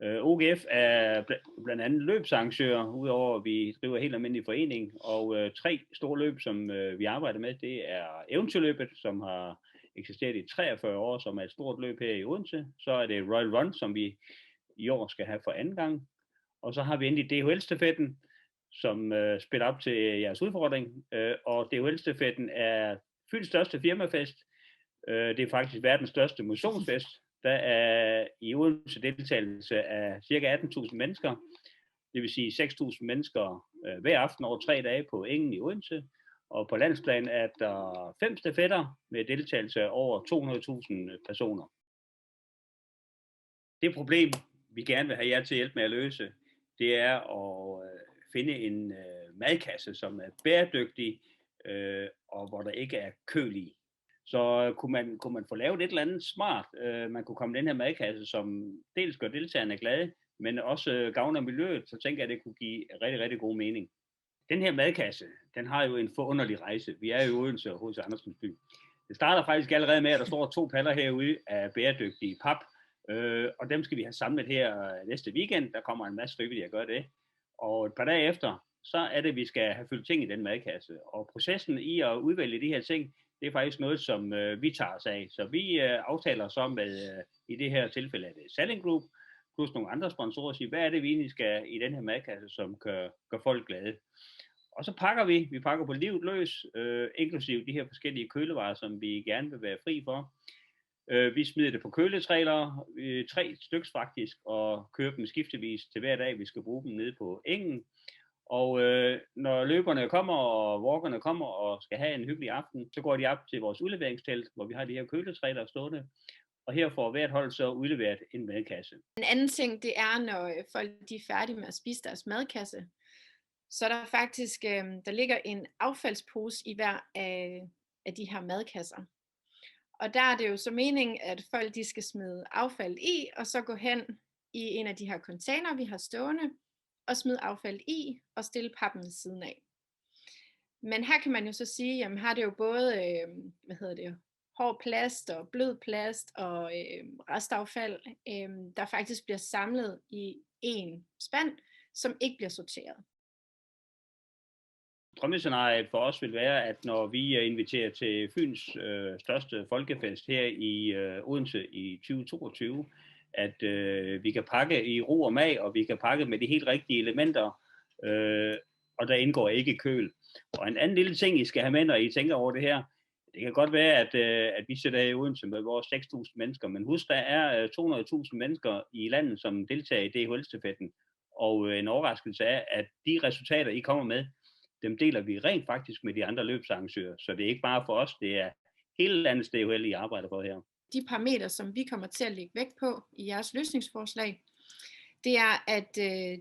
OGF er blandt andet løbsarrangører, udover at vi driver helt almindelig forening, og 3 store løb, som vi arbejder med, det er Eventyrløbet, som har eksisteret i 43 år, som er et stort løb her i Odense. Så er det Royal Run, som vi i år skal have for anden gang. Og så har vi endelig DHL-stafetten, som spiller op til jeres udfordring. Og DHL-stafetten er Fyns største firmafest. Det er faktisk verdens største motionsfest. Der er i Odense deltagelse af ca. 18.000 mennesker. Det vil sige 6.000 mennesker hver aften over 3 dage på Engen i Odense. Og på landsplan er der 5 stafetter med deltagelse af over 200.000 personer. Det problem, vi gerne vil have jer til hjælp med at løse, det er at finde en madkasse, som er bæredygtig, og hvor der ikke er køl i. Så kunne man få lavet et eller andet smart, man kunne komme den her madkasse, som dels gør deltagerne glade, men også gavner miljøet, så tænker jeg, at det kunne give rigtig, rigtig god mening. Den her madkasse, den har jo en forunderlig rejse. Vi er jo i Odense og hos Andersens by. Det starter faktisk allerede med, at der står 2 paller herude af bæredygtige pap, og dem skal vi have samlet her næste weekend. Der kommer en masse frivillige at gøre det. Og et par dage efter, så er det, at vi skal have fyldt ting i den madkasse. Og processen i at udvælge de her ting, det er faktisk noget, som vi tager os af. Så vi aftaler så med, i det her tilfælde, det Salling Group, plus nogle andre sponsorer, og siger, hvad er det, vi egentlig skal i den her madkasse, som gør folk glade. Og så pakker vi pakker på livet løs, inklusive de her forskellige kølevarer, som vi gerne vil være fri for. Vi smider det på køletrailer, 3 stykker faktisk, og kører dem skiftevis til hver dag, vi skal bruge dem nede på Engen. Og når løberne kommer, og walkerne kommer og skal have en hyggelig aften, så går de op til vores udleveringstelt, hvor vi har de her køletrailer stående. Og her får hvert hold så udleveret en madkasse. En anden ting, det er, når folk de er færdige med at spise deres madkasse, så der faktisk der ligger en affaldspose i hver af de her madkasser. Og der er det jo så meningen, at folk de skal smide affald i, og så gå hen i en af de her container, vi har stående, og smide affald i, og stille pappen ved siden af. Men her kan man jo så sige, jamen her er det jo både, hård plast og blød plast og restaffald, der faktisk bliver samlet i en spand, som ikke bliver sorteret. Drømmescenariet for os vil være, at når vi inviterer til Fyns største folkefest her i Odense i 2022, at vi kan pakke i ro og mag, og vi kan pakke med de helt rigtige elementer, og der indgår ikke køl. Og en anden lille ting, I skal have med, når I tænker over det her, det kan godt være, at vi sidder her i Odense med vores 6.000 mennesker, men husk, der er 200.000 mennesker i landet, som deltager i DHL-stafetten, og en overraskelse er, at de resultater, I kommer med, dem deler vi rent faktisk med de andre løbsarrangører, så det er ikke bare for os, det er hele landets DHL, I arbejder for her. De parametre, som vi kommer til at lægge vægt på i jeres løsningsforslag, det er, at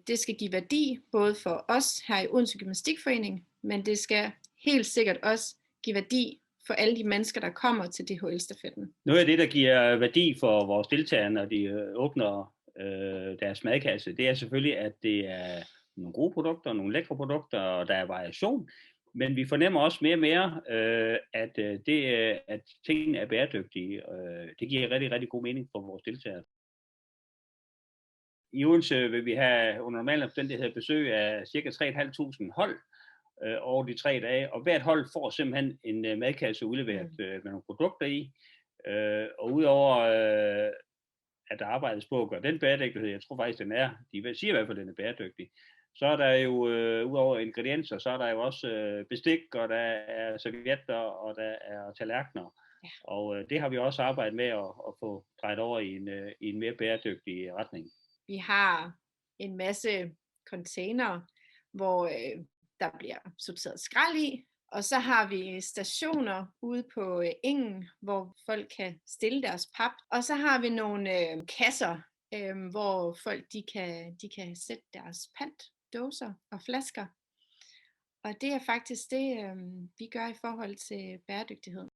det skal give værdi, både for os her i Odense Gymnastikforening, men det skal helt sikkert også give værdi for alle de mennesker, der kommer til DHL-stafetten. Noget af det, der giver værdi for vores deltagere, når de åbner deres madkasse, det er selvfølgelig, at det er nogle gode produkter, nogle lækre produkter, og der er variation. Men vi fornemmer også mere og mere, at tingene er bæredygtige. Det giver rigtig, rigtig god mening for vores deltagere. I Odense vil vi have under normale omstændigheder besøg af ca. 3.500 hold over de 3 dage, og hvert hold får simpelthen en madkasse udleveret med nogle produkter i. Og udover at der arbejdes på at gøre den bæredygtighed, jeg tror faktisk, den er, de siger i hvert fald, at den er bæredygtig, så er der jo, udover ingredienser, så er der jo også bestik, og der er servietter, og der er tallerkener. Ja. Og det har vi også arbejdet med at få drejet over i en mere bæredygtig retning. Vi har en masse containere, hvor der bliver sorteret skrald i, og så har vi stationer ude på Engen, hvor folk kan stille deres pap. Og så har vi nogle kasser, hvor folk de kan sætte deres pant, dåser og flasker. Og det er faktisk det, vi gør i forhold til bæredygtighed.